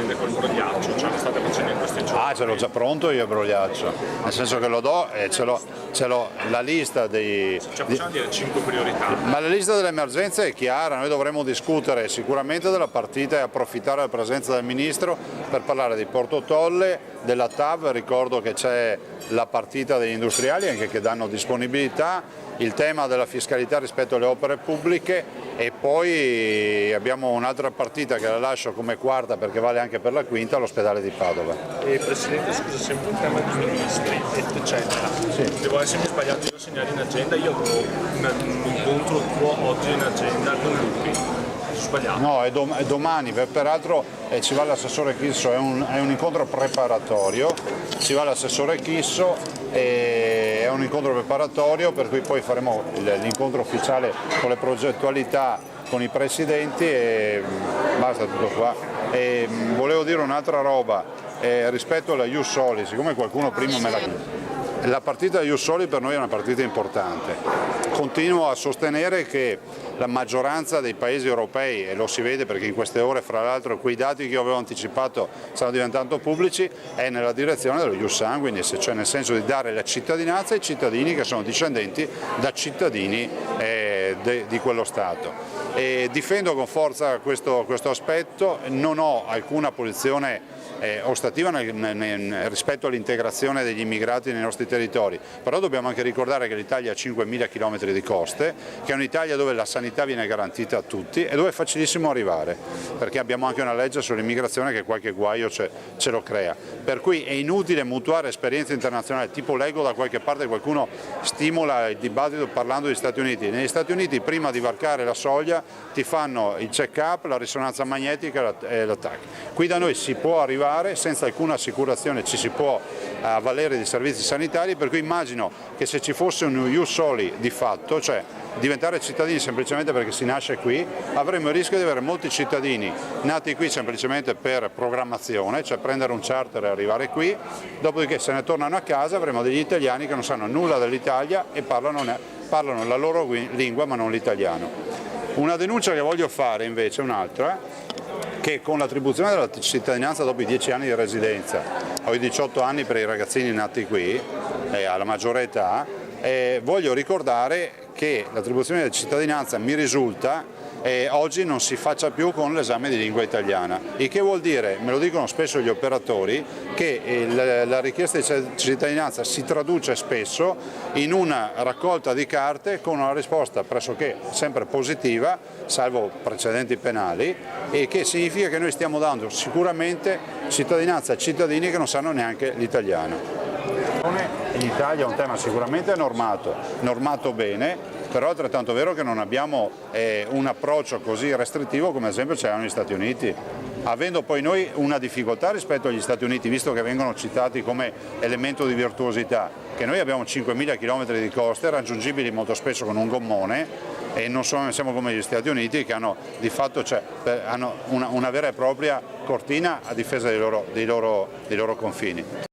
prende col brogliaccio, cioè lo state facendo in questi giorni? Ah, ce l'ho già pronto io il brogliaccio, nel senso che lo do e ce l'ho la lista dei... Cioè possiamo dire 5 priorità? Ma la lista delle emergenze è chiara, noi dovremo discutere sicuramente della partita e approfittare della presenza del Ministro per parlare di Porto Tolle, della TAV, ricordo che c'è la partita degli industriali anche che danno disponibilità, il tema della fiscalità rispetto alle opere pubbliche e poi abbiamo un'altra partita che la lascio come quarta perché vale anche per la quinta, l'ospedale di Padova. Presidente, scusa, sempre un tema di ministri, eccetera. Sì. Devo essermi sbagliato io a segnare in agenda, io avevo un incontro tuo oggi in agenda con Lupi. Sbagliato. No, è domani, peraltro ci va l'assessore Chisso, è un incontro preparatorio, ci va l'assessore Chisso, è un incontro preparatorio per cui poi faremo l'incontro ufficiale con le progettualità, con i presidenti e basta tutto qua. E volevo dire un'altra roba, rispetto alla Ius Soli, siccome qualcuno prima me la partita Ius Soli per noi è una partita importante, continuo a sostenere che la maggioranza dei paesi europei, e lo si vede perché in queste ore fra l'altro quei dati che io avevo anticipato stanno diventando pubblici, è nella direzione dello Ius Sanguinis, cioè nel senso di dare la cittadinanza ai cittadini che sono discendenti da cittadini di quello Stato. E difendo con forza questo aspetto, non ho alcuna posizione ostativa rispetto all'integrazione degli immigrati nei nostri territori, però dobbiamo anche ricordare che l'Italia ha 5.000 km di coste, che è un'Italia dove la sanità viene garantita a tutti e dove è facilissimo arrivare, perché abbiamo anche una legge sull'immigrazione che qualche guaio ce lo crea, per cui è inutile mutuare esperienze internazionali, tipo leggo da qualche parte qualcuno stimola il dibattito parlando degli Stati Uniti. Negli Stati Uniti prima di varcare la soglia ti fanno il check-up, la risonanza magnetica e l'attacco. Qui da noi si può arrivare senza alcuna assicurazione, ci si può avvalere di servizi sanitari, per cui immagino che se ci fosse un Ius Soli di fatto, cioè diventare cittadini semplicemente perché si nasce qui, avremmo il rischio di avere molti cittadini nati qui semplicemente per programmazione, cioè prendere un charter e arrivare qui, dopodiché se ne tornano a casa avremo degli italiani che non sanno nulla dell'Italia e parlano la loro lingua ma non l'italiano. Una denuncia che voglio fare invece, un'altra, che con l'attribuzione della cittadinanza dopo i 10 anni di residenza o i 18 anni per i ragazzini nati qui, alla maggiore età, voglio ricordare che l'attribuzione della cittadinanza mi risulta oggi non si faccia più con l'esame di lingua italiana, il che vuol dire, me lo dicono spesso gli operatori, che la richiesta di cittadinanza si traduce spesso in una raccolta di carte con una risposta pressoché sempre positiva, salvo precedenti penali, e che significa che noi stiamo dando sicuramente cittadinanza a cittadini che non sanno neanche l'italiano. In Italia è un tema sicuramente normato bene, però è altrettanto vero che non abbiamo un approccio così restrittivo come ad esempio ce l'hanno gli Stati Uniti, avendo poi noi una difficoltà rispetto agli Stati Uniti, visto che vengono citati come elemento di virtuosità, che noi abbiamo 5.000 km di coste raggiungibili molto spesso con un gommone e non siamo come gli Stati Uniti che hanno di fatto hanno una vera e propria cortina a difesa dei loro confini.